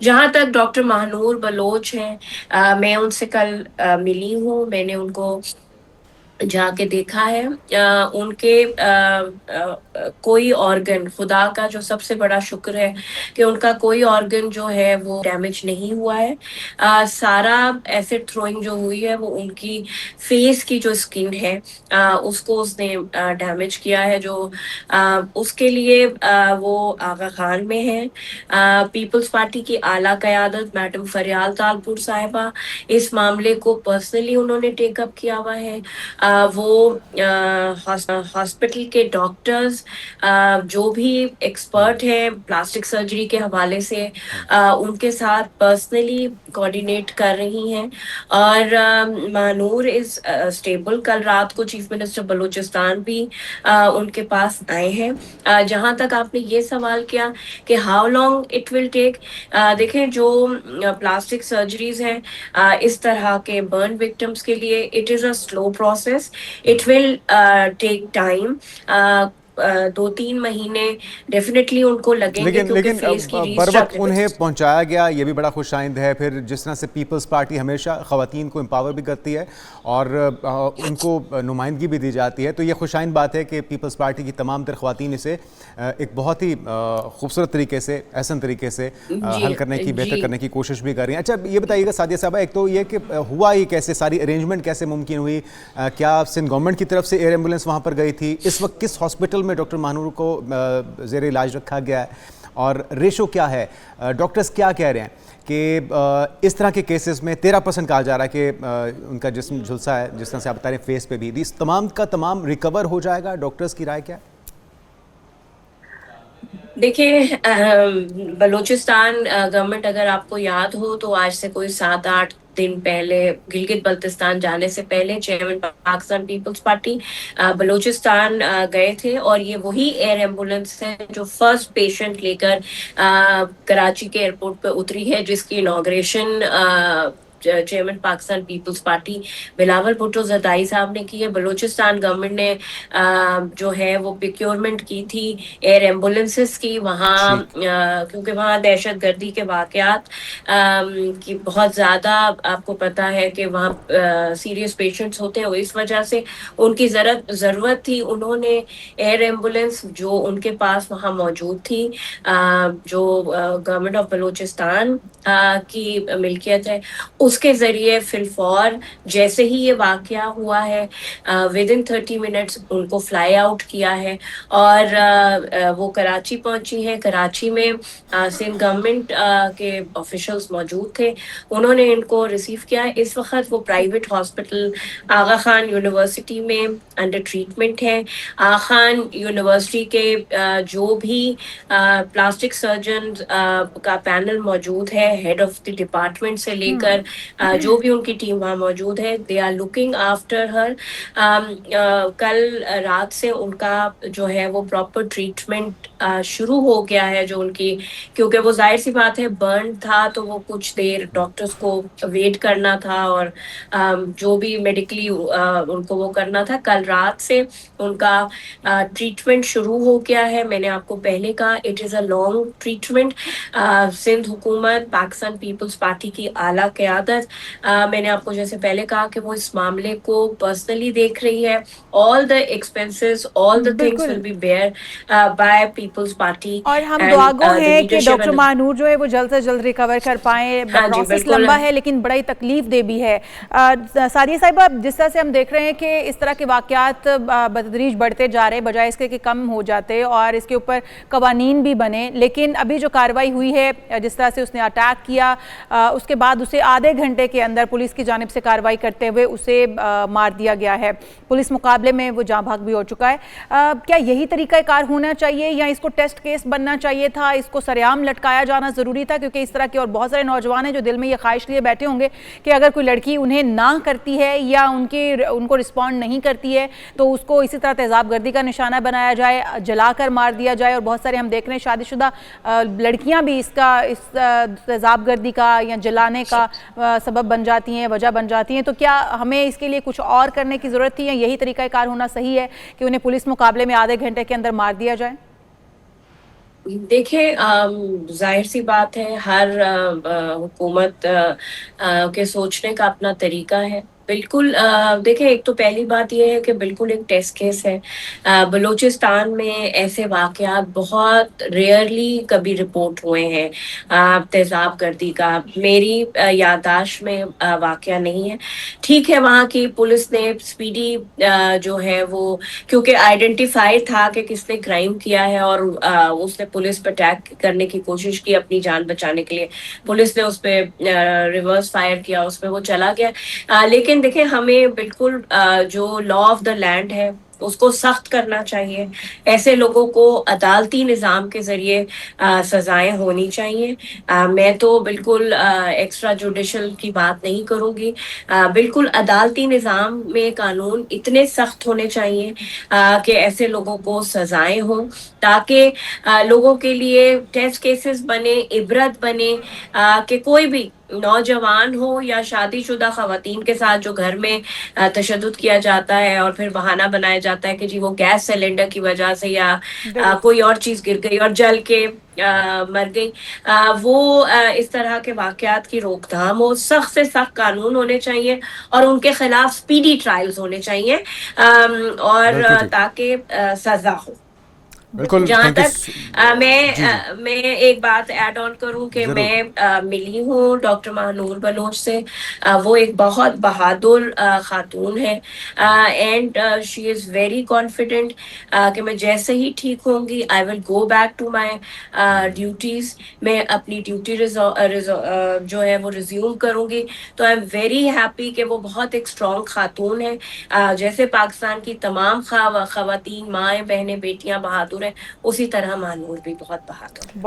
जहाँ तक doctor Mahnoor Bloch हैं, मैं उनसे कल मिली हूँ, मैंने उनको जाके देखा है। उनके कोई ऑर्गन, खुदा का जो सबसे बड़ा शुक्र है कि उनका कोई ऑर्गन जो है वो डैमेज नहीं हुआ है। सारा एसिड थ्रोइंग जो हुई है वो उनकी फेस की जो स्किन है उसको उसने डैमेज किया है, जो उसके लिए वो आगा खान में है। पीपल्स पार्टी की आला क़यादत मैडम फरियाल तालपुर साहिबा, इस मामले को पर्सनली उन्होंने टेकअप किया हुआ है। वो हॉस्पिटल के डॉक्टर्स, जो भी एक्सपर्ट हैं प्लास्टिक सर्जरी के हवाले से, उनके साथ पर्सनली कोऑर्डिनेट कर रही हैं। और मानूर इज स्टेबल। कल रात को चीफ मिनिस्टर बलूचिस्तान भी उनके पास आए हैं। जहां तक आपने ये सवाल किया कि how long it will take, देखें जो प्लास्टिक सर्जरीज हैं इस तरह के बर्न विक्टिम्स के लिए, it is a slow process, it will take time. 2-3 महीने डेफिनेटली उनको लगेंगे, लेकिन क्योंकि लेकिन फेस की बर वक्त रिस्ट्रक्चर। उन्हें पहुंचाया गया, ये भी बड़ा खुशाइंद है। फिर जिस तरह से पीपल्स पार्टी हमेशा ख़वातीन को एम्पावर भी करती है और उनको नुमाइंदगी भी दी जाती है, तो ये खुशाइंद बात है कि पीपल्स पार्टी की तमाम तर ख़वातीन इसे एक बहुत ही खूबसूरत तरीके से, एहसन तरीके से जी हल करने की, बेहतर जी। करने की कोशिश भी कर रही हैं। अच्छा, ये बताइएगा सादिया साहबा, एक तो ये कि हुआ ही कैसे, सारी अरेंजमेंट कैसे मुमकिन हुई? क्या सिंध गवर्नमेंट की तरफ से एयर एम्बुलेंस वहाँ पर गई थी? इस वक्त किस हॉस्पिटल में डॉक्टर महानूर को ज़ेर इलाज रखा गया है और रेशो क्या है? डॉक्टर्स क्या कह रहे हैं कि इस तरह के केसेस में 13% कहा जा रहा है कि उनका जिस्म झुलसा है, जिस तरह से आप बता रहे हैं फेस पे भी, इस तमाम का तमाम रिकवर हो जाएगा? डॉक्टर्स की राय क्या है? देखिए, बलूचिस्तान गवर्नमेंट, अगर आपको याद हो तो आज से कोई 7-8 दिन पहले, गिलगित बल्तिस्तान जाने से पहले चेयरमैन पाकिस्तान पीपल्स पार्टी बलूचिस्तान गए थे, और ये वही एयर एम्बुलेंस है जो फर्स्ट पेशेंट लेकर कराची के एयरपोर्ट पे उतरी है, जिसकी इनॉग्रेशन चेयरमैन पाकिस्तान पीपल्स पार्टी बिलावल भुट्टो जरदारी साहब ने की है। बलूचिस्तान गवर्नमेंट ने जो है वो प्रोक्योरमेंट की थी एयर एम्बुलेंसेस की वहाँ, ठीक। क्योंकि वहाँ दहशत गर्दी के वाकयात की बहुत ज़्यादा, आपको पता है कि वहाँ सीरियस पेशेंट्स होते हैं, और इस वजह से उनकी ज़रूरत थी। उन्होंने एयर एम्बुलेंस जो उनके पास वहाँ मौजूद थी, जो गवर्नमेंट ऑफ बलूचिस्तान की मिल्कियत है, उसके ज़रिए फिलफौर जैसे ही ये वाकया हुआ है विद इन 30 मिनट्स उनको फ्लाई आउट किया है, और वो कराची पहुंची हैं। कराची में सिंध गवर्नमेंट के ऑफिशियल्स मौजूद थे, उन्होंने इनको रिसीव किया है। इस वक्त वो प्राइवेट हॉस्पिटल आगा खान यूनिवर्सिटी में अंडर ट्रीटमेंट है। आगा खान यूनिवर्सिटी के जो भी प्लास्टिक सर्जन का पैनल मौजूद है, हेड ऑफ द डिपार्टमेंट से लेकर जो भी उनकी टीम वहाँ मौजूद है, they are looking after her. कल रात से उनका जो है वो प्रॉपर ट्रीटमेंट शुरू हो गया है, जो उनकी, क्योंकि वो जाहिर सी बात है बर्न था, तो वो कुछ देर डॉक्टर्स को वेट करना था, और जो भी मेडिकली उनको वो करना था। कल रात से उनका ट्रीटमेंट शुरू हो गया है। मैंने आपको पहले कहा it is a long treatment. Sindh हुकूमत, पाकिस्तान पीपल्स पार्टी की आला क़यादत, मैंने आपको जैसे पहले कहा कि वो इस मामले को पर्सनली देख रही है। All the expenses, all the things will बिल्कुल। Be bear by Peoples Party और हम एंड दुआगो द हैं कि लीडरशिप डॉक्टर एंड। महानूर जो है वो जल्द से जल्द रिकवर कर पाएँ। हाँ जी, प्रोसेस बिल्कुल। लंबा है लेकिन बड़ा ही तकलीफ दे भी है। सादिया साहिबा, जिस तरह से हम देख रहे हैं कि इस तरह के वाकयात बतदरीज बढ़ते जा रहे, बजाय इसके कि कम हो जाते और इसके ऊपर कवानीन भी बने, लेकिन अभी जो कार्रवाई हुई है, जिस तरह से उसने अटैक किया, उसके बाद उसे आधे घंटे के अंदर पुलिस की जानिब से कार्रवाई करते हुए उसे मार दिया गया है। पुलिस मुकाबले में वो जाँ भाग भी हो चुका है। क्या यही तरीका कार होना चाहिए या इसको टेस्ट केस बनना चाहिए था? इसको सरेआम लटकाया जाना ज़रूरी था? क्योंकि इस तरह के और बहुत सारे नौजवान हैं जो दिल में ये ख्वाहिश लिए बैठे होंगे कि अगर कोई लड़की उन्हें ना करती है या उनको रिस्पॉन्ड नहीं करती है तो उसको इसी तरह तेज़ाब गर्दी का निशाना बनाया जाए, जलाकर मार दिया जाए। और बहुत सारे हम देख रहे हैं शादीशुदा लड़कियां भी इस तेज़ाब गर्दी का या जलाने का सबब बन जाती हैं, वजह बन जाती हैं। तो क्या हमें इसके लिए कुछ और करने की ज़रूरत थी या यही तरीका कार होना सही है कि उन्हें पुलिस मुकाबले में आधे घंटे के अंदर मार दिया जाए? دیکھیں ظاہر سی بات ہے، ہر حکومت کے سوچنے کا اپنا طریقہ ہے. بالکل دیکھیں، ایک تو پہلی بات یہ ہے کہ بالکل ایک ٹیسٹ کیس ہے. بلوچستان میں ایسے واقعات بہت ریئرلی کبھی رپورٹ ہوئے ہیں تیزاب گردی کا. میری یادداشت میں واقعہ نہیں ہے. ٹھیک ہے، وہاں کی پولیس نے اسپیڈی جو ہے وہ، کیونکہ آئیڈینٹیفائی تھا کہ کس نے کرائم کیا ہے، اور اس نے پولیس پہ اٹیک کرنے کی کوشش کی اپنی جان بچانے کے لیے. پولیس نے اس پہ ریورس فائر کیا، اس پہ وہ چلا گیا. لیکن دیکھیں، ہمیں بالکل جو لا آف دا لینڈ ہے اس کو سخت کرنا چاہیے. ایسے لوگوں کو عدالتی نظام کے ذریعے سزائیں ہونی چاہیے. میں تو بالکل ایکسٹرا جوڈیشل کی بات نہیں کروں گی. بالکل عدالتی نظام میں قانون اتنے سخت ہونے چاہیے کہ ایسے لوگوں کو سزائیں ہوں، تاکہ لوگوں کے لیے ٹیسٹ کیسز بنے، عبرت بنے کہ کوئی بھی نوجوان ہو یا شادی شدہ خواتین کے ساتھ جو گھر میں تشدد کیا جاتا ہے اور پھر بہانہ بنایا جاتا ہے کہ جی وہ گیس سلنڈر کی وجہ سے یا کوئی اور چیز گر گئی اور جل کے مر گئی. وہ اس طرح کے واقعات کی روک تھام ہو، سخت سے سخت قانون ہونے چاہیے اور ان کے خلاف اسپیڈی ٹرائلز ہونے چاہیے، اور بالکل ٹھیک، تاکہ سزا ہو. بالکل. جہاں تھینک یو. تک میں ایک بات ایڈ آن کروں کہ ضرور. میں ملی ہوں ڈاکٹر مہنور بلوچ سے. وہ ایک بہت بہادر خاتون ہے، and she is very confident کہ میں جیسے ہی ٹھیک ہوں گی I will go back to my duties. میں اپنی ڈیوٹی جو ہے وہ ریزیوم کروں گی. تو آئی ایم ویری ہیپی کہ وہ بہت ایک اسٹرانگ خاتون ہے. جیسے پاکستان کی تمام خواتین، مائیں، بہنیں، بیٹیاں بہادر ہیں، اسی طرح مہنور بھی بہت بہادر ہے.